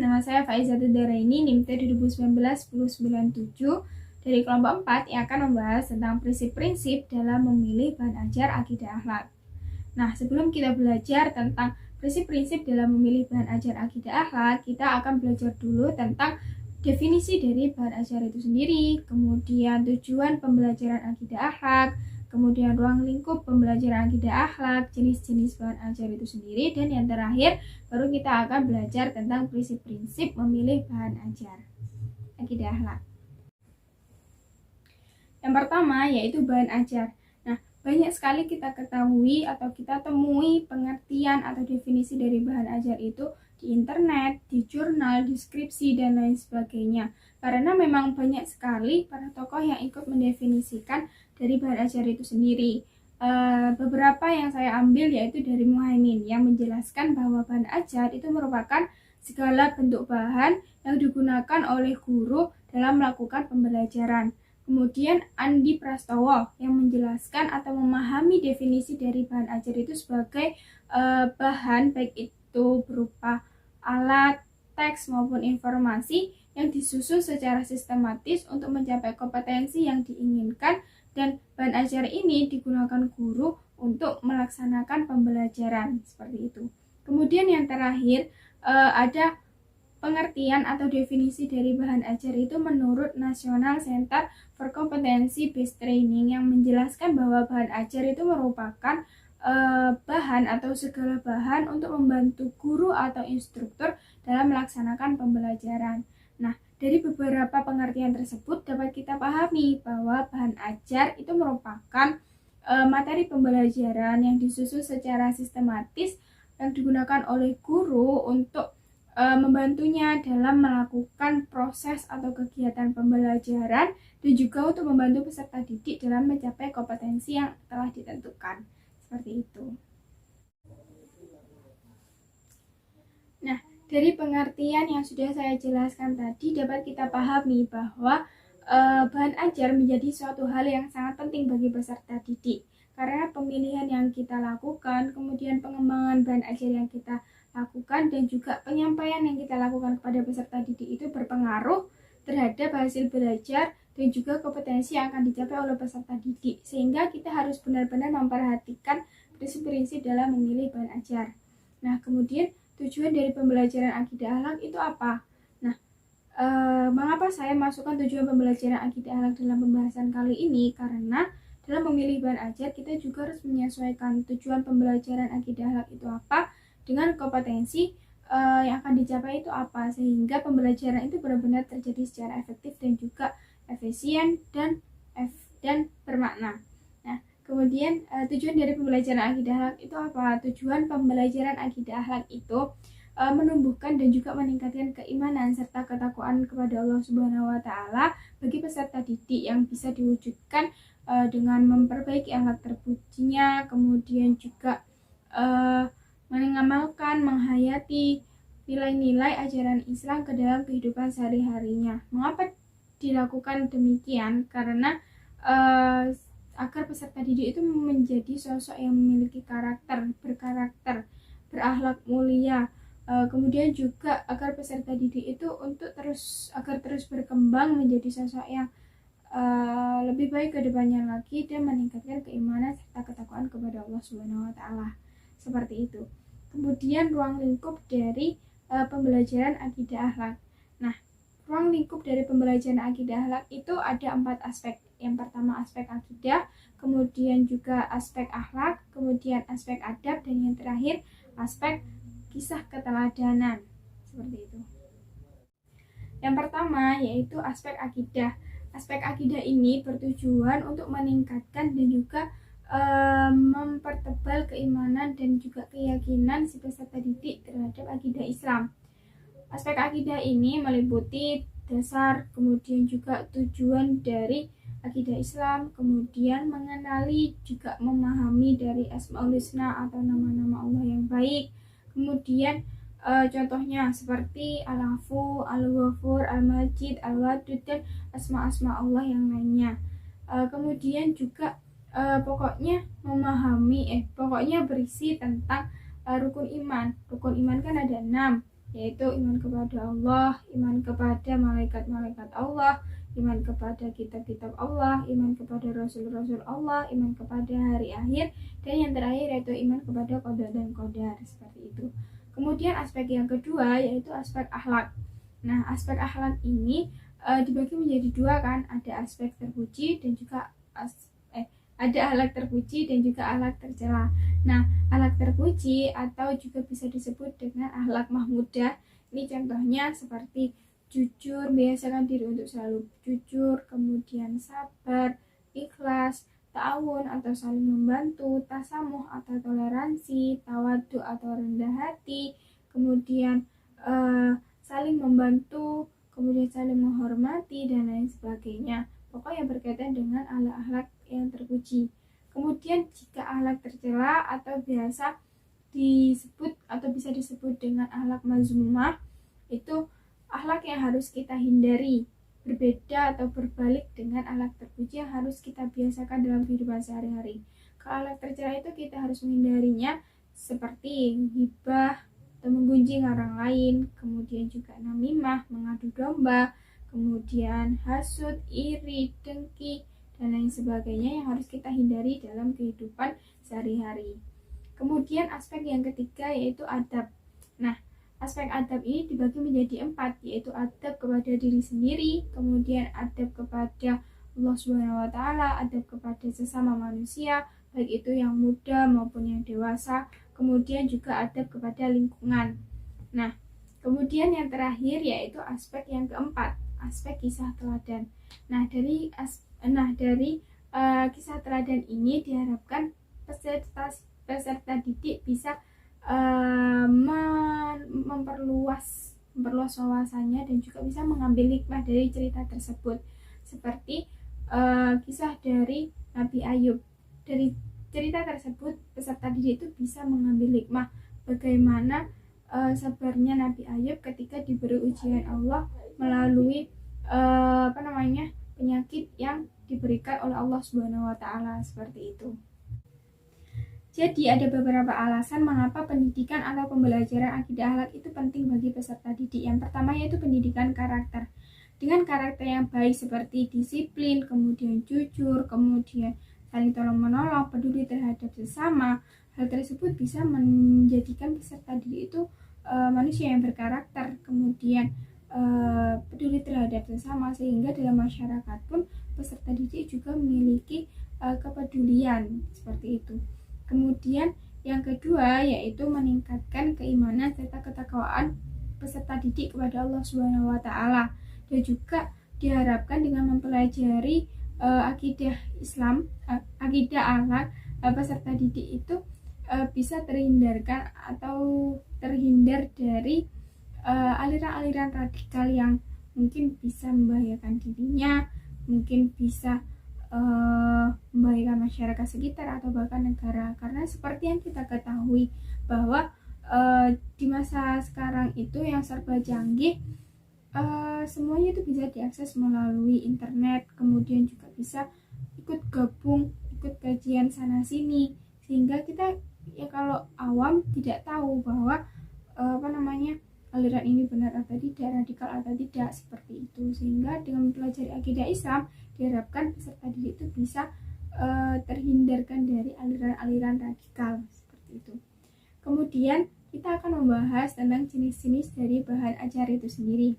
nama saya Faizatul Daraini, NIM T 2019-1097 dari kelompok 4 yang akan membahas tentang prinsip-prinsip dalam memilih bahan ajar akidah akhlak. Nah, sebelum kita belajar tentang prinsip-prinsip dalam memilih bahan ajar akidah akhlak, kita akan belajar dulu tentang definisi dari bahan ajar itu sendiri, kemudian tujuan pembelajaran akidah akhlak, kemudian ruang lingkup pembelajaran akidah akhlak, jenis-jenis bahan ajar itu sendiri, dan yang terakhir baru kita akan belajar tentang prinsip-prinsip memilih bahan ajar akidah akhlak. Yang pertama yaitu bahan ajar. Nah, banyak sekali kita ketahui atau kita temui pengertian atau definisi dari bahan ajar itu di internet, di jurnal, deskripsi, dan lain sebagainya. Karena memang banyak sekali para tokoh yang ikut mendefinisikan dari bahan ajar itu sendiri. Beberapa yang saya ambil yaitu dari Muhaimin yang menjelaskan bahwa bahan ajar itu merupakan segala bentuk bahan yang digunakan oleh guru dalam melakukan pembelajaran. Kemudian Andi Prastowo yang menjelaskan atau memahami definisi dari bahan ajar itu sebagai bahan baik itu berupa alat, teks maupun informasi yang disusun secara sistematis untuk mencapai kompetensi yang diinginkan, dan bahan ajar ini digunakan guru untuk melaksanakan pembelajaran seperti itu. Kemudian yang terakhir ada pengertian atau definisi dari bahan ajar itu menurut National Center for Competency Based Training yang menjelaskan bahwa bahan ajar itu merupakan bahan atau segala bahan untuk membantu guru atau instruktur dalam melaksanakan pembelajaran. Nah, dari beberapa pengertian tersebut dapat kita pahami bahwa bahan ajar itu merupakan materi pembelajaran yang disusun secara sistematis yang digunakan oleh guru untuk membantunya dalam melakukan proses atau kegiatan pembelajaran dan juga untuk membantu peserta didik dalam mencapai kompetensi yang telah ditentukan. Seperti itu. Nah, dari pengertian yang sudah saya jelaskan tadi dapat kita pahami bahwa bahan ajar menjadi suatu hal yang sangat penting bagi peserta didik. Karena pemilihan yang kita lakukan, kemudian pengembangan bahan ajar yang kita lakukan, dan juga penyampaian yang kita lakukan kepada peserta didik itu berpengaruh terhadap hasil belajar dan juga kompetensi yang akan dicapai oleh peserta didik. Sehingga kita harus benar-benar memperhatikan prinsip-prinsip dalam memilih bahan ajar. Nah, kemudian tujuan dari pembelajaran akidah akhlak itu apa? Nah, mengapa saya masukkan tujuan pembelajaran akidah akhlak dalam pembahasan kali ini? Karena dalam memilih bahan ajar kita juga harus menyesuaikan tujuan pembelajaran akidah akhlak itu apa dengan kompetensi yang akan dicapai itu apa, sehingga pembelajaran itu benar-benar terjadi secara efektif dan juga efisien dan bermakna. Nah, kemudian tujuan dari pembelajaran akidah akhlak itu apa? Tujuan pembelajaran akidah akhlak itu menumbuhkan dan juga meningkatkan keimanan serta ketakwaan kepada Allah Subhanahu wa taala bagi peserta didik yang bisa diwujudkan dengan memperbaiki akhlak terpujinya, kemudian juga mengamalkan, menghayati nilai-nilai ajaran Islam ke dalam kehidupan sehari-harinya. Mengapa dilakukan demikian? Karena agar peserta didik itu menjadi sosok yang memiliki berkarakter, berakhlak mulia. Kemudian juga agar peserta didik itu agar terus berkembang menjadi sosok yang lebih baik ke depannya lagi dan meningkatkan keimanan serta ketakwaan kepada Allah Subhanahu wa taala. Seperti itu. Kemudian ruang lingkup dari pembelajaran akidah akhlak. Nah, ruang lingkup dari pembelajaran akidah akhlak itu ada 4 aspek. Yang pertama aspek akidah, kemudian juga aspek akhlak, kemudian aspek adab, dan yang terakhir aspek kisah keteladanan. Seperti itu. Yang pertama yaitu aspek akidah. Aspek akidah ini bertujuan untuk meningkatkan dan juga mempertebal keimanan dan juga keyakinan si peserta didik terhadap akidah Islam. Aspek akidah ini meliputi dasar, kemudian juga tujuan dari akidah Islam, kemudian mengenali juga memahami dari Asmaul Husna atau nama-nama Allah yang baik, kemudian contohnya seperti Al-Afu, Al-Ghafur, Al-Majid, Al-Wadud, dan asma-asma Allah yang lainnya. Kemudian juga pokoknya berisi tentang rukun iman. Rukun iman kan ada 6. yaitu iman kepada Allah, iman kepada malaikat-malaikat Allah, iman kepada kitab-kitab Allah, iman kepada rasul-rasul Allah, iman kepada hari akhir, dan yang terakhir yaitu iman kepada qada dan qadar, seperti itu. Kemudian aspek yang kedua yaitu aspek akhlak. Nah, aspek akhlak ini dibagi menjadi dua kan, ada aspek terpuji dan juga ada akhlak terpuji dan juga akhlak tercela. Nah, akhlak terpuji atau juga bisa disebut dengan akhlak mahmudah. Ini contohnya seperti jujur, biasakan diri untuk selalu jujur, kemudian sabar, ikhlas, ta'awun atau saling membantu, tasamuh atau toleransi, tawadu atau rendah hati, kemudian saling membantu, kemudian saling menghormati, dan lain sebagainya. Pokoknya berkaitan dengan akhlak-akhlak yang terpuji. Kemudian jika akhlak tercela atau biasa disebut atau bisa disebut dengan akhlak mazmumah, itu akhlak yang harus kita hindari, berbeda atau berbalik dengan akhlak terpuji yang harus kita biasakan dalam kehidupan sehari-hari. Kalau akhlak tercela itu kita harus menghindarinya, seperti ghibah atau menggunjing orang lain, kemudian juga namimah, mengadu domba, kemudian hasud, iri, dengki, dan lain sebagainya yang harus kita hindari dalam kehidupan sehari-hari. Kemudian aspek yang ketiga yaitu adab. Nah, aspek adab ini dibagi menjadi 4, yaitu adab kepada diri sendiri, kemudian adab kepada Allah SWT, adab kepada sesama manusia, baik itu yang muda maupun yang dewasa, kemudian juga adab kepada lingkungan. Nah, kemudian yang terakhir yaitu aspek yang keempat, aspek kisah teladan. Nah, dari kisah teladan ini diharapkan peserta didik bisa memperluas wawasannya dan juga bisa mengambil hikmah dari cerita tersebut, seperti kisah dari Nabi Ayub. Dari cerita tersebut peserta didik itu bisa mengambil hikmah bagaimana sabarnya Nabi Ayub ketika diberi ujian Allah melalui penyakit yang diberikan oleh Allah Subhanahu wa taala, seperti itu. Jadi ada beberapa alasan mengapa pendidikan atau pembelajaran akidah akhlak itu penting bagi peserta didik. Yang pertama yaitu pendidikan karakter. Dengan karakter yang baik seperti disiplin, kemudian jujur, kemudian saling tolong-menolong, peduli terhadap sesama, hal tersebut bisa menjadikan peserta didik itu manusia yang berkarakter, kemudian peduli terhadap sesama, sehingga dalam masyarakat pun peserta didik juga memiliki kepedulian, seperti itu. Kemudian yang kedua yaitu meningkatkan keimanan serta ketakwaan peserta didik kepada Allah Subhanahu wa taala, dan juga diharapkan dengan mempelajari akidah Islam, akidah akhlak, peserta didik itu bisa terhindar dari aliran-aliran radikal yang mungkin bisa membahayakan dirinya, mungkin bisa membahayakan masyarakat sekitar atau bahkan negara. Karena seperti yang kita ketahui bahwa di masa sekarang itu yang serba canggih, semuanya itu bisa diakses melalui internet, kemudian juga bisa ikut kajian sana sini, sehingga kita ya kalau awam tidak tahu bahwa aliran ini benar atau tidak, radikal atau tidak, seperti itu. Sehingga dengan mempelajari akidah Islam diharapkan peserta didik itu bisa terhindarkan dari aliran-aliran radikal, seperti itu. Kemudian kita akan membahas tentang jenis-jenis dari bahan ajar itu sendiri.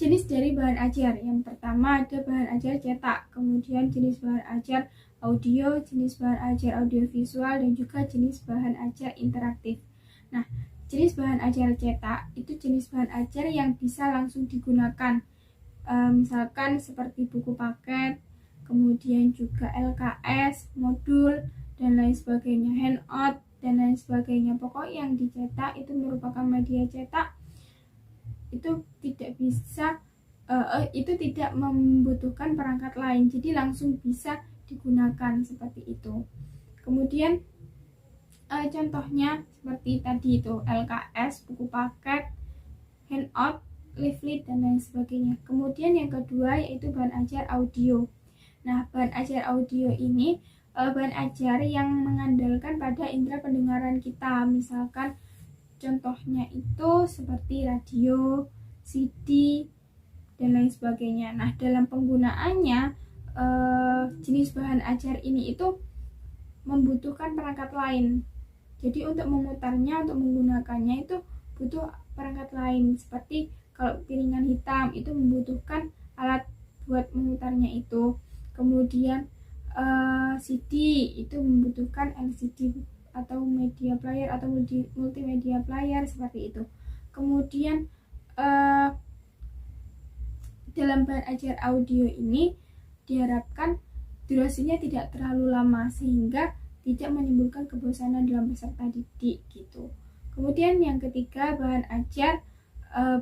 Jenis dari bahan ajar, yang pertama ada bahan ajar cetak, kemudian jenis bahan ajar audio, jenis bahan ajar audiovisual, dan juga jenis bahan ajar interaktif. Nah, jenis bahan ajar cetak itu jenis bahan ajar yang bisa langsung digunakan, misalkan seperti buku paket, kemudian juga LKS, modul, dan lain sebagainya, handout, dan lain sebagainya. Pokoknya yang dicetak itu merupakan media cetak, itu tidak membutuhkan perangkat lain, jadi langsung bisa digunakan, seperti itu. Kemudian contohnya seperti tadi itu LKS, buku paket, handout, leaflet, dan lain sebagainya. Kemudian yang kedua yaitu bahan ajar audio. Nah, bahan ajar audio ini bahan ajar yang mengandalkan pada indera pendengaran kita, misalkan Contohnya itu seperti radio, CD, dan lain sebagainya. Nah, dalam penggunaannya jenis bahan ajar ini itu membutuhkan perangkat lain. Jadi untuk memutarnya, untuk menggunakannya itu butuh perangkat lain. Seperti kalau piringan hitam itu membutuhkan alat buat memutarnya itu. Kemudian CD itu membutuhkan LCD atau media player atau multimedia player seperti itu. Kemudian dalam bahan ajar audio ini diharapkan durasinya tidak terlalu lama sehingga tidak menimbulkan kebosanan dalam peserta didik gitu. Kemudian yang ketiga, bahan ajar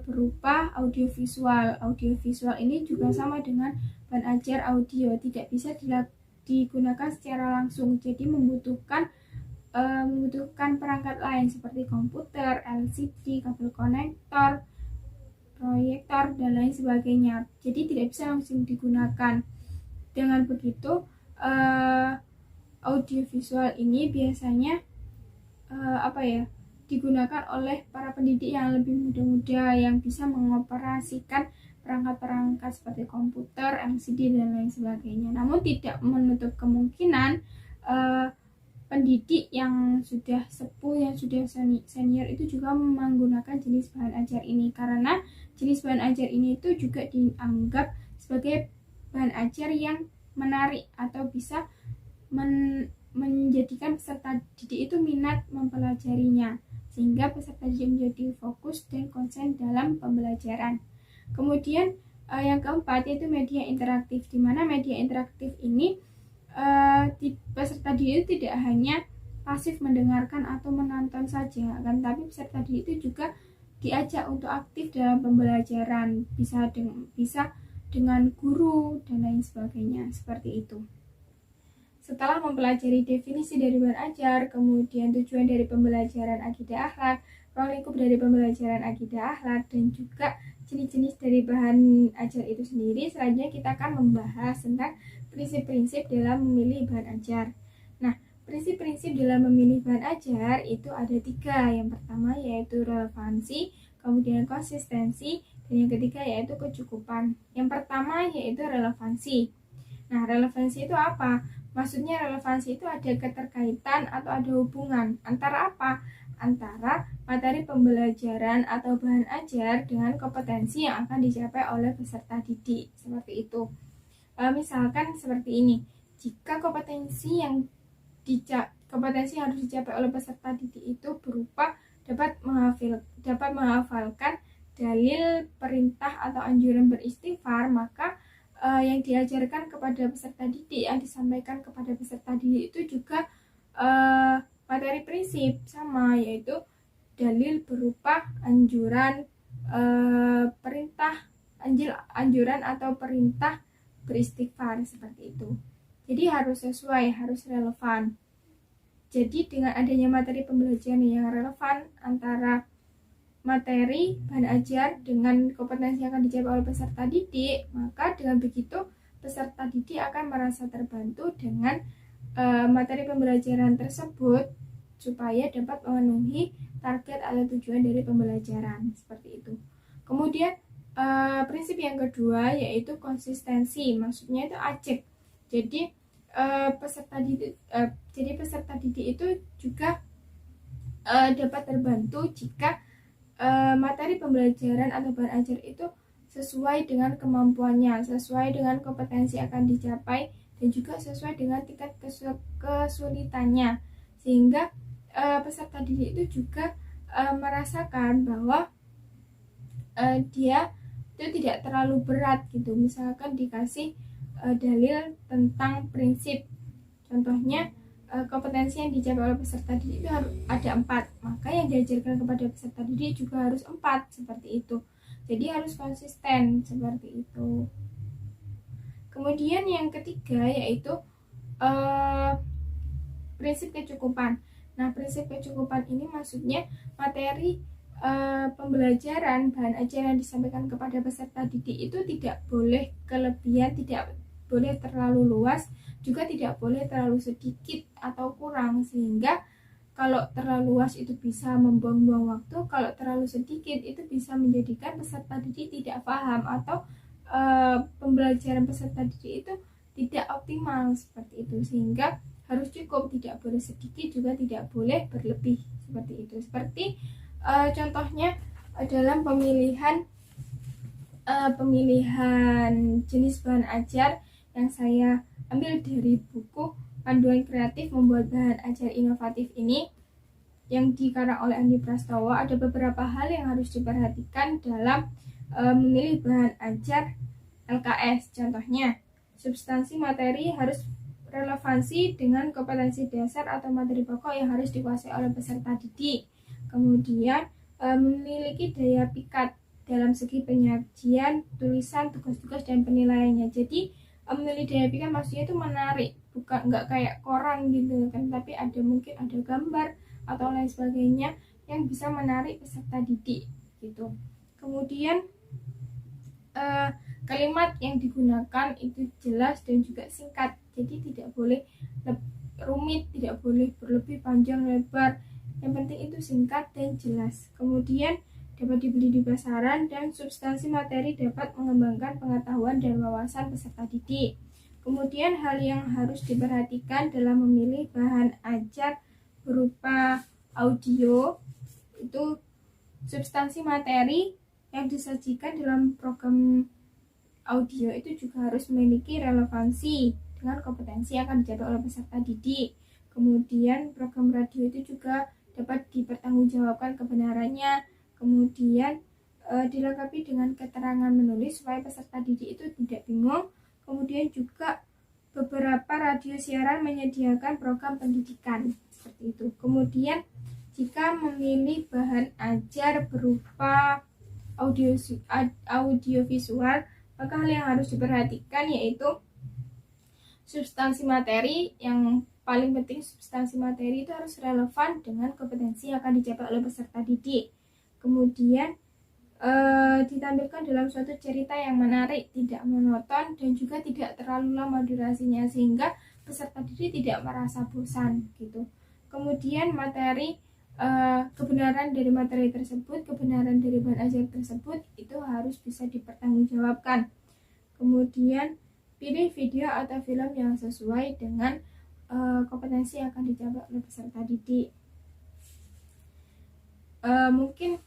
berupa audiovisual. Audiovisual ini juga sama dengan bahan ajar audio, tidak bisa digunakan secara langsung, jadi membutuhkan perangkat lain seperti komputer, LCD, kabel konektor, proyektor, dan lain sebagainya. Jadi tidak bisa langsung digunakan. Dengan begitu audiovisual ini biasanya digunakan oleh para pendidik yang lebih muda-muda yang bisa mengoperasikan perangkat-perangkat seperti komputer, LCD, dan lain sebagainya. Namun tidak menutup kemungkinan pendidik yang sudah sepuh, yang sudah senior itu juga menggunakan jenis bahan ajar ini, karena jenis bahan ajar ini itu juga dianggap sebagai bahan ajar yang menarik atau bisa menjadikan peserta didik itu minat mempelajarinya, sehingga peserta didik menjadi fokus dan konsen dalam pembelajaran. Kemudian yang keempat yaitu media interaktif, di mana media interaktif ini peserta didik itu tidak hanya pasif mendengarkan atau menonton saja, kan, tapi peserta didik itu juga diajak untuk aktif dalam pembelajaran, bisa dengan guru dan lain sebagainya, seperti itu. Setelah mempelajari definisi dari bahan ajar, kemudian tujuan dari pembelajaran akidah akhlak, ruang lingkup dari pembelajaran akidah akhlak, dan juga jenis-jenis dari bahan ajar itu sendiri, selanjutnya kita akan membahas tentang prinsip-prinsip dalam memilih bahan ajar. Nah, prinsip-prinsip dalam memilih bahan ajar itu ada 3. Yang pertama yaitu relevansi, kemudian konsistensi, dan yang ketiga yaitu kecukupan. Yang pertama yaitu relevansi. Nah, relevansi itu apa? Maksudnya relevansi itu ada keterkaitan atau ada hubungan antara apa? Antara materi pembelajaran atau bahan ajar dengan kompetensi yang akan dicapai oleh peserta didik, seperti itu. Misalkan seperti ini, jika kompetensi yang harus dicapai oleh peserta didik itu berupa dapat menghafalkan dalil, perintah, atau anjuran beristighfar, maka yang diajarkan kepada peserta didik, yang disampaikan kepada peserta didik itu juga materi prinsip sama, yaitu dalil berupa anjuran, anjuran atau perintah beristighfar, seperti itu. Jadi harus sesuai, harus relevan. Jadi dengan adanya materi pembelajaran yang relevan antara materi bahan ajar dengan kompetensi yang akan dicapai oleh peserta didik, maka dengan begitu peserta didik akan merasa terbantu dengan materi pembelajaran tersebut supaya dapat memenuhi target atau tujuan dari pembelajaran, seperti itu. Kemudian prinsip yang kedua yaitu konsistensi, maksudnya itu ajek. Jadi peserta didik itu juga dapat terbantu jika materi pembelajaran atau bahan ajar itu sesuai dengan kemampuannya, sesuai dengan kompetensi yang akan dicapai, dan juga sesuai dengan tingkat kesulitannya, sehingga peserta didik itu juga merasakan bahwa dia itu tidak terlalu berat gitu. Misalkan dikasih dalil tentang prinsip, contohnya kompetensi yang dicapai oleh peserta didik itu harus ada 4, maka yang diajarkan kepada peserta didik juga harus 4, seperti itu. Jadi harus konsisten, seperti itu. Kemudian yang ketiga yaitu prinsip kecukupan. Nah, prinsip kecukupan ini maksudnya materi pembelajaran bahan ajar yang disampaikan kepada peserta didik itu tidak boleh kelebihan, tidak boleh terlalu luas, juga tidak boleh terlalu sedikit atau kurang, sehingga kalau terlalu luas itu bisa membuang-buang waktu, kalau terlalu sedikit itu bisa menjadikan peserta didik tidak paham atau pembelajaran peserta didik itu tidak optimal seperti itu, sehingga harus cukup, tidak boleh sedikit juga tidak boleh berlebih seperti itu. Seperti contohnya dalam pemilihan jenis bahan ajar yang saya ambil dari buku Panduan Kreatif Membuat Bahan Ajar Inovatif ini yang dikarang oleh Andi Prastowo. Ada beberapa hal yang harus diperhatikan dalam memilih bahan ajar LKS. Contohnya, substansi materi harus relevansi dengan kompetensi dasar atau materi pokok yang harus dikuasai oleh peserta didik. Kemudian memiliki daya pikat dalam segi penyajian, tulisan, tugas-tugas, dan penilaiannya. Jadi memilih daya pikat maksudnya itu menarik, bukan nggak kayak koran gitu kan, tapi mungkin ada gambar atau lain sebagainya yang bisa menarik peserta didik gitu. Kemudian kalimat yang digunakan itu jelas dan juga singkat, jadi tidak boleh rumit, tidak boleh berlebih panjang lebar, yang penting itu singkat dan jelas. Kemudian dapat dibeli di pasaran, dan substansi materi dapat mengembangkan pengetahuan dan wawasan peserta didik. Kemudian hal yang harus diperhatikan dalam memilih bahan ajar berupa audio, itu substansi materi yang disajikan dalam program audio itu juga harus memiliki relevansi dengan kompetensi yang akan dicapai oleh peserta didik. Kemudian program radio itu juga dapat dipertanggungjawabkan kebenarannya. Kemudian dilengkapi dengan keterangan menulis supaya peserta didik itu tidak bingung. Kemudian juga beberapa radio siaran menyediakan program pendidikan seperti itu. Kemudian jika memilih bahan ajar berupa audiovisual, maka hal yang harus diperhatikan yaitu substansi materi. Yang paling penting, substansi materi itu harus relevan dengan kompetensi yang akan dicapai oleh peserta didik. Kemudian ditampilkan dalam suatu cerita yang menarik, tidak monoton, dan juga tidak terlalu lama durasinya sehingga peserta didik tidak merasa bosan gitu. Kemudian materi, kebenaran dari materi tersebut, kebenaran dari bahan ajar tersebut itu harus bisa dipertanggungjawabkan. Kemudian pilih video atau film yang sesuai dengan kompetensi yang akan dicapai oleh peserta didik. Mungkin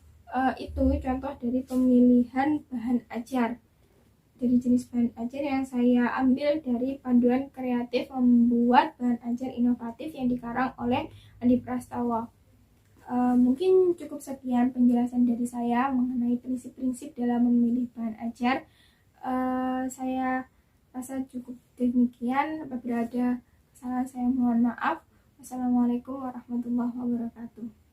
itu contoh dari pemilihan bahan ajar, dari jenis bahan ajar yang saya ambil dari Panduan Kreatif Membuat Bahan Ajar Inovatif yang dikarang oleh Andi Prastowo. Mungkin cukup sekian penjelasan dari saya mengenai prinsip-prinsip dalam memilih bahan ajar. Saya rasa cukup demikian. Apabila ada kesalahan saya mohon maaf. Wassalamualaikum warahmatullahi wabarakatuh.